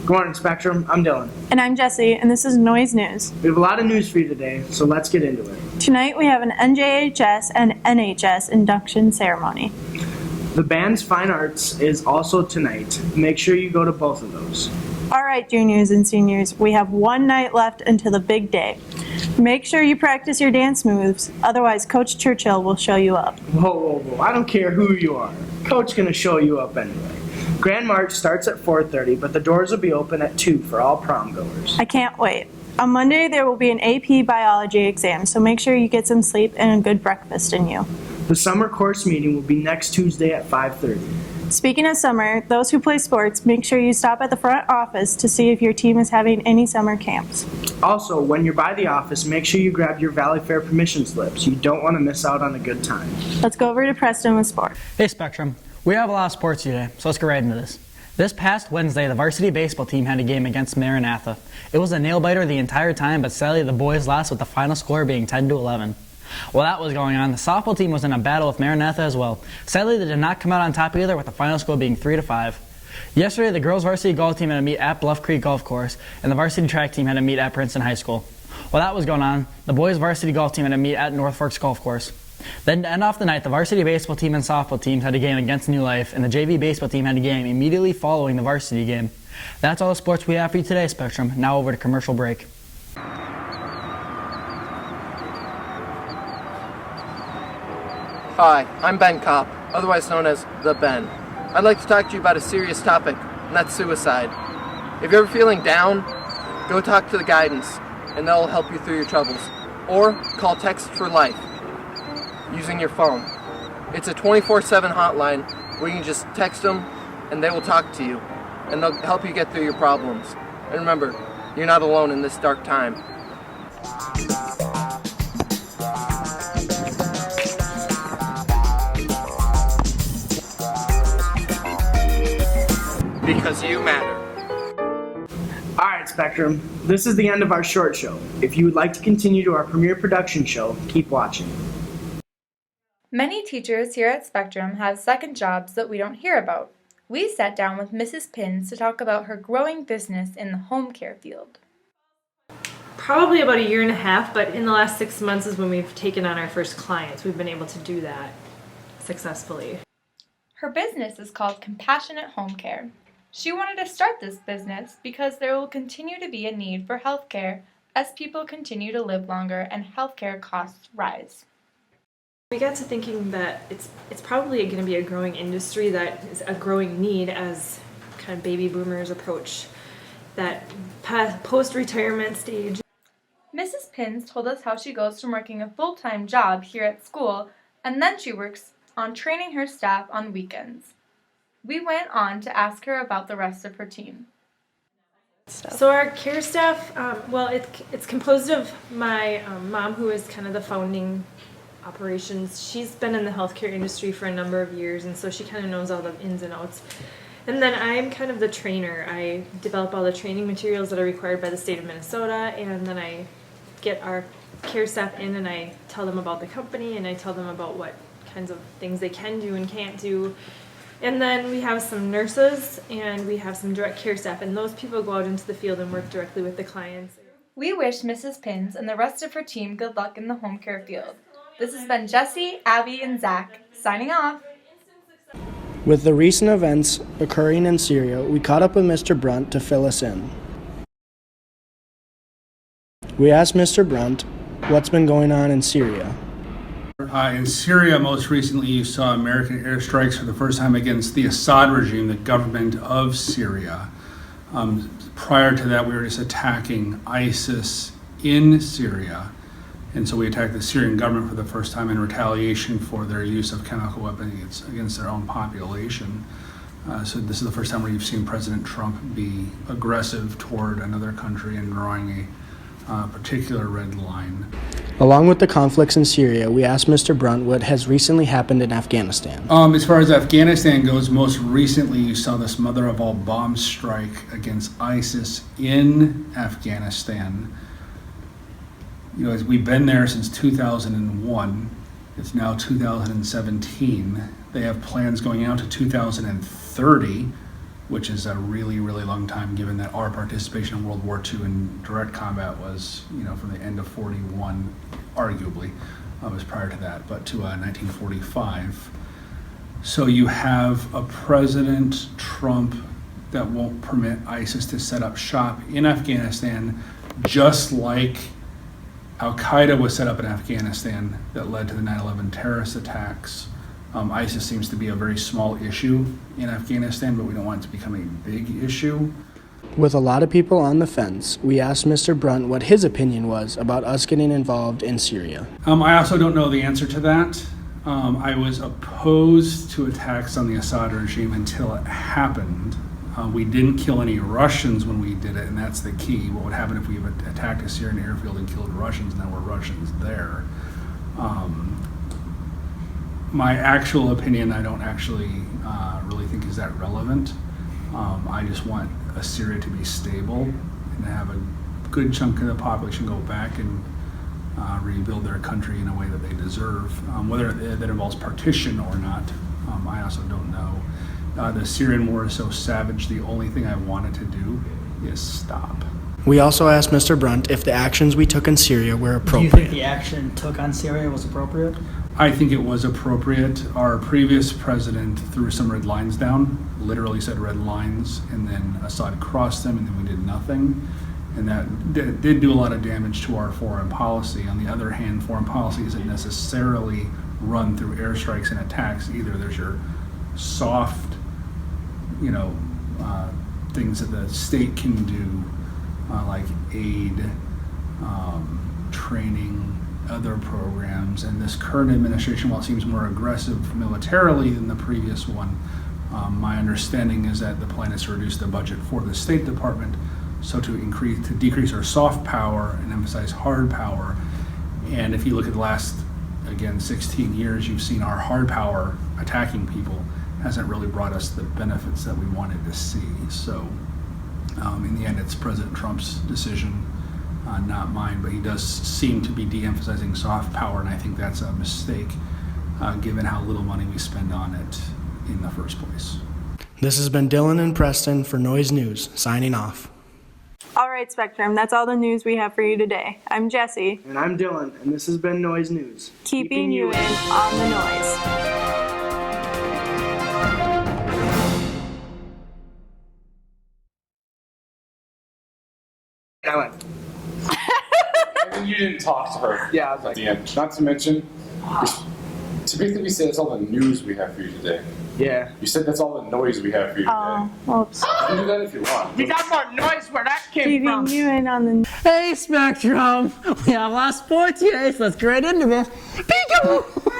Good morning, Spectrum. I'm Dylan. And I'm Jesse, and this is Noise News. We have a lot of news for you today, so let's get into it. Tonight we have an NJHS and NHS induction ceremony. The band's Fine Arts is also tonight. Make sure you go to both of those. All right, juniors and seniors, we have one night left until the big day. Make sure you practice your dance moves, otherwise Coach Churchill will show you up. Whoa. I don't care who you are. Coach's gonna show you up anyway. Grand March starts at 4:30, but the doors will be open at 2 for all prom goers. I can't wait. On Monday there will be an AP biology exam, so make sure you get some sleep and a good breakfast in you. The summer course meeting will be next Tuesday at 5:30. Speaking of summer, those who play sports, make sure you stop at the front office to see if your team is having any summer camps. Also, when you're by the office, make sure you grab your Valley Fair permission slips. You don't want to miss out on a good time. Let's go over to Preston with sport. Hey Spectrum, we have a lot of sports today, so let's get right into this. This past Wednesday, the varsity baseball team had a game against Maranatha. It was a nail-biter the entire time, but sadly the boys lost with the final score being 10-11. While that was going on, the softball team was in a battle with Maranatha as well. Sadly, they did not come out on top either, with the final score being 3-5. Yesterday, the girls' varsity golf team had a meet at Bluff Creek Golf Course, and the varsity track team had a meet at Princeton High School. While that was going on, the boys' varsity golf team had a meet at North Forks Golf Course. Then to end off the night, the varsity baseball team and softball teams had a game against New Life, and the JV baseball team had a game immediately following the varsity game. That's all the sports we have for you today, Spectrum. Now over to commercial break. Hi, I'm Ben Kopp, otherwise known as The Ben. I'd like to talk to you about a serious topic, and that's suicide. If you're ever feeling down, go talk to the guidance, and they'll help you through your troubles. Or call Text for Life using your phone. It's a 24/7 hotline where you can just text them, and they will talk to you, and they'll help you get through your problems. And remember, you're not alone in this dark time. Because you matter. All right, Spectrum. This is the end of our short show. If you would like to continue to our premiere production show, keep watching. Many teachers here at Spectrum have second jobs that we don't hear about. We sat down with Mrs. Pins to talk about her growing business in the home care field. Probably about a year and a half, but in the last 6 months is when we've taken on our first clients. We've been able to do that successfully. Her business is called Compassionate Home Care. She wanted to start this business because there will continue to be a need for health care as people continue to live longer and healthcare costs rise. We got to thinking that it's probably going to be a growing industry that is a growing need as kind of baby boomers approach that post-retirement stage. Mrs. Pins told us how she goes from working a full-time job here at school and then she works on training her staff on weekends. We went on to ask her about the rest of her team. So our care staff, it's composed of my mom, who is kind of the founding operations. She's been in the healthcare industry for a number of years, and so she kind of knows all the ins and outs. And then I'm kind of the trainer. I develop all the training materials that are required by the state of Minnesota, and then I get our care staff in and I tell them about the company and I tell them about what kinds of things they can do and can't do. And then we have some nurses and we have some direct care staff, and those people go out into the field and work directly with the clients. We wish Mrs. Pins and the rest of her team good luck in the home care field. This has been Jesse, Abby, and Zach, signing off. With the recent events occurring in Syria, we caught up with Mr. Brunt to fill us in. We asked Mr. Brunt what's been going on in Syria. In Syria, most recently, you saw American airstrikes for the first time against the Assad regime, the government of Syria. Prior to that, we were just attacking ISIS in Syria. And so we attacked the Syrian government for the first time in retaliation for their use of chemical weapons against their own population. So this is the first time where you've seen President Trump be aggressive toward another country and drawing a particular red line. Along with the conflicts in Syria, we asked Mr. Brunt what has recently happened in Afghanistan. As far as Afghanistan goes, most recently you saw this mother of all bomb strike against ISIS in Afghanistan. You know, we've been there since 2001. It's now 2017. They have plans going out to 2030 which is a really, really long time, given that our participation in World War II in direct combat was, from the end of 41, arguably, was prior to that, but to 1945. So you have a President Trump that won't permit ISIS to set up shop in Afghanistan, just like Al-Qaeda was set up in Afghanistan that led to the 9/11 terrorist attacks. ISIS seems to be a very small issue in Afghanistan, but we don't want it to become a big issue. With a lot of people on the fence, we asked Mr. Brunt what his opinion was about us getting involved in Syria. I also don't know the answer to that. I was opposed to attacks on the Assad regime until it happened. We didn't kill any Russians when we did it, and that's the key. What would happen if we attacked a Syrian airfield and killed Russians, and there were Russians there? My actual opinion, I don't actually really think is that relevant. I just want Syria to be stable and to have a good chunk of the population go back and rebuild their country in a way that they deserve. Whether that involves partition or not, I also don't know. The Syrian war is so savage, the only thing I wanted to do is stop. We also asked Mr. Brunt if the actions we took in Syria were Do you appropriate. think the action took on Syria was appropriate? I think it was appropriate. Our previous president threw some red lines down, literally said red lines, and then Assad crossed them, and then we did nothing. And that did do a lot of damage to our foreign policy. On the other hand, foreign policy isn't necessarily run through airstrikes and attacks either. There's your soft, things that the state can do, like aid, training, other programs. And this current administration, while it seems more aggressive militarily than the previous one, my understanding is that the plan is to reduce the budget for the State Department, so to decrease our soft power and emphasize hard power. And if you look at the last, 16 years, you've seen our hard power attacking people hasn't really brought us the benefits that we wanted to see. So in the end, it's President Trump's decision, not mine, but he does seem to be de-emphasizing soft power, and I think that's a mistake given how little money we spend on it in the first place. This has been Dylan and Preston for Noise News, signing off. All right, Spectrum, that's all the news we have for you today. I'm Jesse, And I'm Dylan, and this has been Noise News. keeping you in on the noise. I went. And you didn't talk to her. Yeah, I was at like, the end. Not to mention, to basically say that's all the news we have for you today. yeah. You said that's all the noise we have for you today. Oh, whoops. You can do that if you want. We got more noise where that came Keeping you in on the Hey, Spectrum! We have a lot of sports today, so let's get right into this. Peekaboo!